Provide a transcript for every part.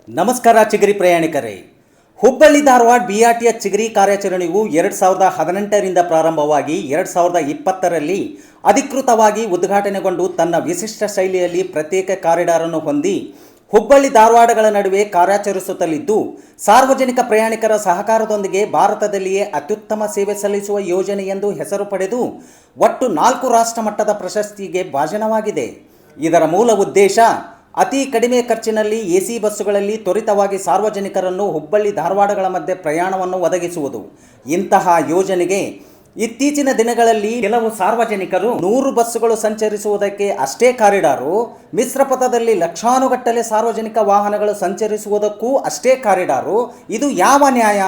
ನಮಸ್ಕಾರ ಚಿಗರಿ ಪ್ರಯಾಣಿಕರೇ. ಹುಬ್ಬಳ್ಳಿ ಧಾರವಾಡ BRTH ಚಿಗರಿ ಕಾರ್ಯಾಚರಣೆಯು 2018ರಿಂದ ಪ್ರಾರಂಭವಾಗಿ 2020ರಲ್ಲಿ ಅಧಿಕೃತವಾಗಿ ಉದ್ಘಾಟನೆಗೊಂಡು ತನ್ನ ವಿಶಿಷ್ಟ ಶೈಲಿಯಲ್ಲಿ ಪ್ರತ್ಯೇಕ ಕಾರಿಡಾರ್ ಅನ್ನು ಹೊಂದಿ ಹುಬ್ಬಳ್ಳಿ ಧಾರವಾಡಗಳ ನಡುವೆ ಕಾರ್ಯಾಚರಿಸುತ್ತಲಿದ್ದು, ಸಾರ್ವಜನಿಕ ಪ್ರಯಾಣಿಕರ ಸಹಕಾರದೊಂದಿಗೆ ಭಾರತದಲ್ಲಿಯೇ ಅತ್ಯುತ್ತಮ ಸೇವೆ ಸಲ್ಲಿಸುವ ಯೋಜನೆ ಎಂದು ಹೆಸರು ಪಡೆದು ಒಟ್ಟು 4 ರಾಷ್ಟ್ರ ಮಟ್ಟದ ಪ್ರಶಸ್ತಿಗೆ ಭಾಜನವಾಗಿದೆ. ಇದರ ಮೂಲ ಉದ್ದೇಶ ಅತಿ ಕಡಿಮೆ ಖರ್ಚಿನಲ್ಲಿ AC ಬಸ್ಸುಗಳಲ್ಲಿ ತ್ವರಿತವಾಗಿ ಸಾರ್ವಜನಿಕರನ್ನು ಹುಬ್ಬಳ್ಳಿ ಧಾರವಾಡಗಳ ಮಧ್ಯೆ ಪ್ರಯಾಣವನ್ನು ಒದಗಿಸುವುದು. ಇಂತಹ ಯೋಜನೆಗೆ ಇತ್ತೀಚಿನ ದಿನಗಳಲ್ಲಿ ಕೆಲವು ಸಾರ್ವಜನಿಕರು 100 ಬಸ್ಸುಗಳು ಸಂಚರಿಸುವುದಕ್ಕೆ ಅಷ್ಟೇ ಕಾರಿಡಾರು, ಮಿಶ್ರ ಪಥದಲ್ಲಿ ಲಕ್ಷಾನುಗಟ್ಟಲೆ ಸಾರ್ವಜನಿಕ ವಾಹನಗಳು ಸಂಚರಿಸುವುದಕ್ಕೂ ಅಷ್ಟೇ ಕಾರಿಡಾರು, ಇದು ಯಾವ ನ್ಯಾಯ?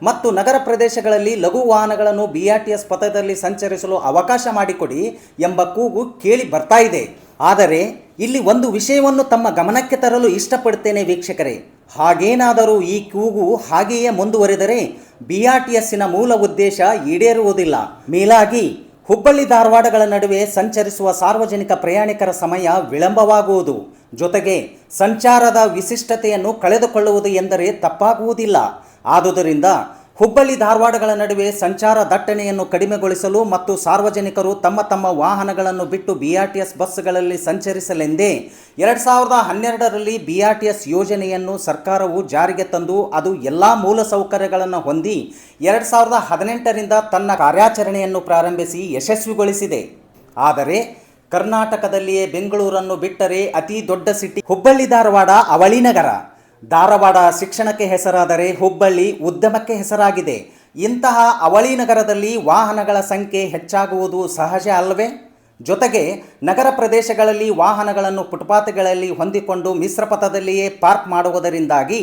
ಮತ್ತು ನಗರ ಪ್ರದೇಶಗಳಲ್ಲಿ ಲಘು ವಾಹನಗಳನ್ನು BRTS ಪಥದಲ್ಲಿ ಸಂಚರಿಸಲು ಅವಕಾಶ ಮಾಡಿಕೊಡಿ ಎಂಬ ಕೂಗು ಕೇಳಿ ಬರ್ತಾ ಇದೆ. ಆದರೆ ಇಲ್ಲಿ ಒಂದು ವಿಷಯವನ್ನು ತಮ್ಮ ಗಮನಕ್ಕೆ ತರಲು ಇಷ್ಟಪಡುತ್ತೇನೆ ವೀಕ್ಷಕರೇ. ಹಾಗೇನಾದರೂ ಈ ಕೂಗು ಹಾಗೆಯೇ ಮುಂದುವರೆದರೆ BRTSನ ಮೂಲ ಉದ್ದೇಶ ಈಡೇರುವುದಿಲ್ಲ. ಮೇಲಾಗಿ ಹುಬ್ಬಳ್ಳಿ ಧಾರವಾಡಗಳ ನಡುವೆ ಸಂಚರಿಸುವ ಸಾರ್ವಜನಿಕ ಪ್ರಯಾಣಿಕರ ಸಮಯ ವಿಳಂಬವಾಗುವುದು, ಜೊತೆಗೆ ಸಂಚಾರದ ವಿಶಿಷ್ಟತೆಯನ್ನು ಕಳೆದುಕೊಳ್ಳುವುದು ಎಂದರೆ ತಪ್ಪಾಗುವುದಿಲ್ಲ. ಆದುದರಿಂದ ಹುಬ್ಬಳ್ಳಿ ಧಾರವಾಡಗಳ ನಡುವೆ ಸಂಚಾರ ದಟ್ಟಣೆಯನ್ನು ಕಡಿಮೆಗೊಳಿಸಲು ಮತ್ತು ಸಾರ್ವಜನಿಕರು ತಮ್ಮ ತಮ್ಮ ವಾಹನಗಳನ್ನು ಬಿಟ್ಟು BRTS ಬಸ್ಗಳಲ್ಲಿ ಸಂಚರಿಸಲೆಂದೇ 2012ರಲ್ಲಿ BRTS ಯೋಜನೆಯನ್ನು ಸರ್ಕಾರವು ಜಾರಿಗೆ ತಂದು ಅದು ಎಲ್ಲ ಮೂಲ ಸೌಕರ್ಯಗಳನ್ನು ಹೊಂದಿ 2018ರಿಂದ ತನ್ನ ಕಾರ್ಯಾಚರಣೆಯನ್ನು ಪ್ರಾರಂಭಿಸಿ ಯಶಸ್ವಿಗೊಳಿಸಿದೆ. ಆದರೆ ಕರ್ನಾಟಕದಲ್ಲಿಯೇ ಬೆಂಗಳೂರನ್ನು ಬಿಟ್ಟರೆ ಅತಿ ದೊಡ್ಡ ಸಿಟಿ ಹುಬ್ಬಳ್ಳಿ ಧಾರವಾಡ ಅವಳಿ ನಗರ. ಧಾರವಾಡ ಶಿಕ್ಷಣಕ್ಕೆ ಹೆಸರಾದರೆ ಹುಬ್ಬಳ್ಳಿ ಉದ್ಯಮಕ್ಕೆ ಹೆಸರಾಗಿದೆ. ಇಂತಹ ಅವಳಿ ನಗರದಲ್ಲಿ ವಾಹನಗಳ ಸಂಖ್ಯೆ ಹೆಚ್ಚಾಗುವುದು ಸಹಜ ಅಲ್ಲವೇ? ಜೊತೆಗೆ ನಗರ ಪ್ರದೇಶಗಳಲ್ಲಿ ವಾಹನಗಳನ್ನು ಫುಟ್ಪಾತ್ಗಳಲ್ಲಿ ಹೊಂದಿಕೊಂಡು ಮಿಶ್ರ ಪಥದಲ್ಲಿಯೇ ಪಾರ್ಕ್ ಮಾಡುವುದರಿಂದಾಗಿ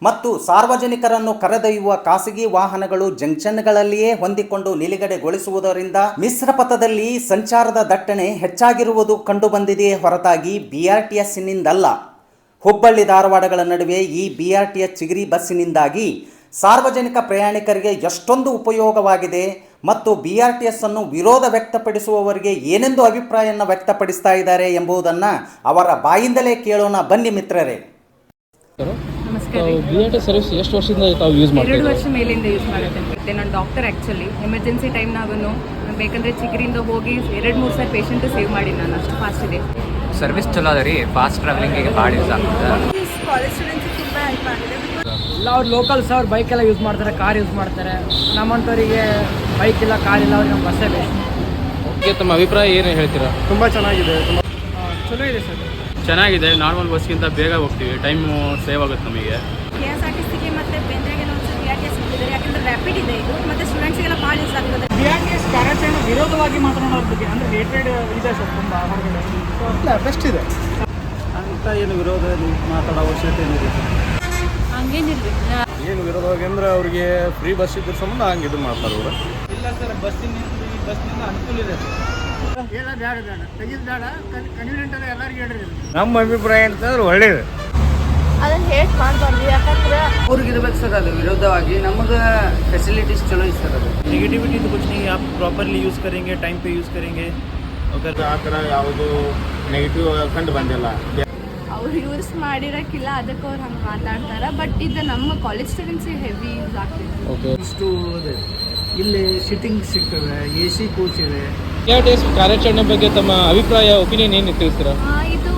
ಮತ್ತು ಸಾರ್ವಜನಿಕರನ್ನು ಕರೆದೊಯ್ಯುವ ಖಾಸಗಿ ವಾಹನಗಳು ಜಂಕ್ಷನ್ಗಳಲ್ಲಿಯೇ ಹೊಂದಿಕೊಂಡು ನಿಲುಗಡೆಗೊಳಿಸುವುದರಿಂದ ಮಿಶ್ರ ಪಥದಲ್ಲಿ ಸಂಚಾರದ ದಟ್ಟಣೆ ಹೆಚ್ಚಾಗಿರುವುದು ಕಂಡುಬಂದಿದೆಯೇ ಹೊರತಾಗಿ BRTSನಿಂದಲ್ಲ. ಹುಬ್ಬಳ್ಳಿ ಧಾರವಾಡಗಳ ನಡುವೆ ಈ BRTS ಚಿಗರಿ ಬಸ್ಸಿನಿಂದಾಗಿ ಸಾರ್ವಜನಿಕ ಪ್ರಯಾಣಿಕರಿಗೆ ಎಷ್ಟೊಂದು ಉಪಯೋಗವಾಗಿದೆ ಮತ್ತು BRTS ಅನ್ನು ವಿರೋಧ ವ್ಯಕ್ತಪಡಿಸುವವರಿಗೆ ಏನೆಂದು ಅಭಿಪ್ರಾಯವನ್ನು ವ್ಯಕ್ತಪಡಿಸ್ತಾ ಇದ್ದಾರೆ ಎಂಬುದನ್ನು ಅವರ ಬಾಯಿಂದಲೇ ಕೇಳೋಣ ಬನ್ನಿ ಮಿತ್ರರೇ. ನಮಸ್ಕಾರ. BRTS ಸರ್ವಿಸ್ ಎಷ್ಟು ವರ್ಷದಿಂದ ತಾವು ಯೂಸ್ ಮಾಡ್ತೀರಾ? 2 ವರ್ಷ ಮೇಲಿಂದ ಯೂಸ್ ಮಾಡುತ್ತೆ. ನಾನು ಡಾಕ್ಟರ್ ಆ್ಯಕ್ಚುಲಿ ಎಮರ್ಜೆನ್ಸಿ ಟೈಮ್ನಾಗೂ ಬೇಕಂದರೆ ಚಿಗರಿಂದ ಹೋಗಿ 2-3 ಸಾರಿ ಪೇಷಂಟ್ ಸೇವ್ ಮಾಡಿ ನಾನು ಅಷ್ಟು ಫಾಸ್ಟ್ ಇದೆ. ಸರ್ವಿಸ್ ಚಲೋ ಅದ ರೀ, ಫಾಸ್ಟ್ ಟ್ರಾವೆಲಿಂಗಿಗೆ ಭಾಳ ಯೂಸ್ ಆಗ್ತದೆ. ಕಾಲೇಜ್ ಸ್ಟೂಡೆಂಟ್ಸ್ ತುಂಬ ಹೆಲ್ಪ್ ಆಗಿದೆ. ಎಲ್ಲ ಅವ್ರು ಲೋಕಲ್ಸ್ ಅವ್ರು ಬೈಕೆಲ್ಲ ಯೂಸ್ ಮಾಡ್ತಾರೆ, ಕಾರ್ ಯೂಸ್ ಮಾಡ್ತಾರೆ. ನಮ್ಮಂಥವರಿಗೆ ಬೈಕ್ ಇಲ್ಲ, ಕಾರ್ ಇಲ್ಲ, ಅವ್ರಿಗೆ ನಮ್ಮ ಬಸ್ಸೇ ಬೇಕು. ಓಕೆ, ತಮ್ಮ ಅಭಿಪ್ರಾಯ ಏನು ಹೇಳ್ತೀರಾ? ತುಂಬ ಚೆನ್ನಾಗಿದೆ, ತುಂಬ ಚಲೋ ಇದೆ ಸರ್. ಚೆನ್ನಾಗಿದೆ. ನಾರ್ಮಲ್ ಬಸ್ಗಿಂತ ಬೇಗ ಹೋಗ್ತೀವಿ, ಟೈಮು ಸೇವ್ ಆಗುತ್ತೆ ನಮಗೆ. KSRTCಗೆ ಮತ್ತು ಬೇಂದ್ರೆಗೆ ಒಂದು BRTS ಇದ್ದಾರೆ, ಯಾಕಂದರೆ ರ್ಯಾಪಿಡ್ ಇದೆ ಇದು, ಮತ್ತು ಸ್ಟೂಡೆಂಟ್ಸ್ಗೆಲ್ಲ ಭಾಳ ಯೂಸ್ ಆಗ್ತದೆ. BRTS ಕಾರ್ಯಾಚರಣೆ ವಿರೋಧವಾಗಿ ಮಾತನಾಡೋದ್ರ ಬಗ್ಗೆ ಅಂದರೆ ರೇಟೆಡ್ ಇದೆ ಸರ್, ತುಂಬ ಹೊರಗಡೆ ಇಲ್ಲ, ಬೆಸ್ಟ್ ಇದೆ ಅಂತ. ಏನು ವಿರೋಧ ಮಾತಾಡೋ ಅವಶ್ಯಕತೆ ಏನಿದೆ? ಹಂಗೇನಿಲ್ಲ. ಏನು ವಿರೋಧವಾಗಿ ಅಂದರೆ ಅವ್ರಿಗೆ ಫ್ರೀ ಬಸ್ ಇದ್ರ ಸಂಬಂಧ ಹಂಗೆ ಇದು ಮಾಡ್ತಾರೆ ಅವರು. ಇಲ್ಲ ಸರ್, ಬಸ್ನಿಂದ ಅನುಕೂಲ ಇದೆ ಸರ್. ಎಲ್ಲ ಬೇಡ ತೆಗಿದು ಬೇಡ, ಕನ್ವೀನಿಯಂಟ್ ಅದ ಎಲ್ಲರಿಗೂ ಹೇಳ್ರಿ. ನಮ್ಮ ಅಭಿಪ್ರಾಯ ಅಂತಂದ್ರೆ ಒಳ್ಳೇದು. ಅದನ್ನು ಹೇಟ್ ಮಾಡಬಾರ್ದು, ಯಾಕಂದ್ರೆ ಅವ್ರಿಗೆ ಇರ್ಬೇಕು ಸರ್. ಅದು ವಿರೋಧವಾಗಿ ನಮಗೆ फैसिलिटीज चलो इस तरह नेगेटिविटी तो कुछ नहीं है, आप प्रॉपरली यूज़ करेंगे, टाइम पे यूज़ करेंगे. ಅದ್ರ ಆ ಥರ ಯಾವುದು ನೆಗೆಟಿವ್ ಕಂಡು ಬಂದಿಲ್ಲ. ಅವ್ರು ಯೂಸ್ ಮಾಡಿರೋಕ್ಕಿಲ್ಲ, ಅದಕ್ಕೆ ಅವ್ರು ಹಂಗೆ ಮಾತಾಡ್ತಾರೆ. ಬಟ್ ಇದು ನಮ್ಮ ಕಾಲೇಜ್ ಸ್ಟೂಡೆಂಟ್ಸಿಗೆ ಹೆವಿ ಯೂಸ್ ಆಗ್ತದೆ. ಇಷ್ಟು ಇದೆ, ಇಲ್ಲಿ ಸಿಟ್ಟಿಂಗ್ ಸಿಗ್ತವೆ, AC ಕೋಚ್ ಇದೆ. BRTS ಕಾರ್ಯಾಚರಣೆ ಬಗ್ಗೆ ತಮ್ಮ ಅಭಿಪ್ರಾಯ, ಒಪಿನಿಯನ್ ಏನು ತಿಳಿಸ್ತೀರಾ? ಇದು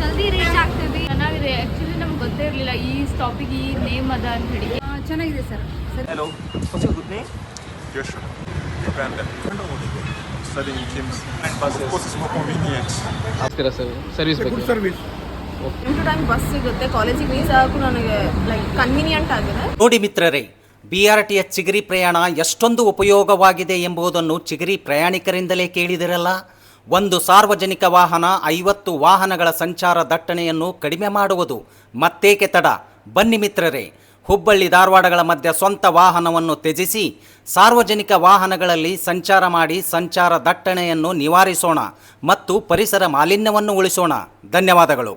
ಜಲ್ದಿ ರೀಚ್ ಆಗ್ತದೆ, ಚೆನ್ನಾಗಿದೆ. ಆ್ಯಕ್ಚುಲಿ ನಮ್ಗೆ ಗೊತ್ತೇ ಇರಲಿಲ್ಲ ಈ ಸ್ಟಾಪಿಗೆ ಈ ನೇಮ್ ಅದ ಅಂತ ಹೇಳಿ. ಚೆನ್ನಾಗಿದೆ sir. Hello, what's your good name? Joshua. Brandon. Studying in Kim's. Of course, it's more convenient. Sir service ಬಗ್ಗೆ. Service time to time bus ಸಿಗುತ್ತೆ. ಕಾಲೇಜಿಗೆ ರೀಚ್ ಆಗೋಕ್ಕೂ ನನಗೆ ಕನ್ವೀನಿಯಂಟ್ ಆಗಿದೆ. ನೋಡಿ ಮಿತ್ರರೇ, BRTS ಚಿಗರಿ ಪ್ರಯಾಣ ಎಷ್ಟೊಂದು ಉಪಯೋಗವಾಗಿದೆ ಎಂಬುದನ್ನು ಚಿಗರಿ ಪ್ರಯಾಣಿಕರಿಂದಲೇ ಕೇಳಿದಿರಲ್ಲ. ಒಂದು ಸಾರ್ವಜನಿಕ ವಾಹನ 50 ವಾಹನಗಳ ಸಂಚಾರ ದಟ್ಟಣೆಯನ್ನು ಕಡಿಮೆ ಮಾಡುವುದು. ಮತ್ತೇಕೆ ತಡ? ಬನ್ನಿ ಮಿತ್ರರೇ, ಹುಬ್ಬಳ್ಳಿ ಧಾರವಾಡಗಳ ಮಧ್ಯೆ ಸ್ವಂತ ವಾಹನವನ್ನು ತ್ಯಜಿಸಿ ಸಾರ್ವಜನಿಕ ವಾಹನಗಳಲ್ಲಿ ಸಂಚಾರ ಮಾಡಿ ಸಂಚಾರ ದಟ್ಟಣೆಯನ್ನು ನಿವಾರಿಸೋಣ ಮತ್ತು ಪರಿಸರ ಮಾಲಿನ್ಯವನ್ನು ಉಳಿಸೋಣ. ಧನ್ಯವಾದಗಳು.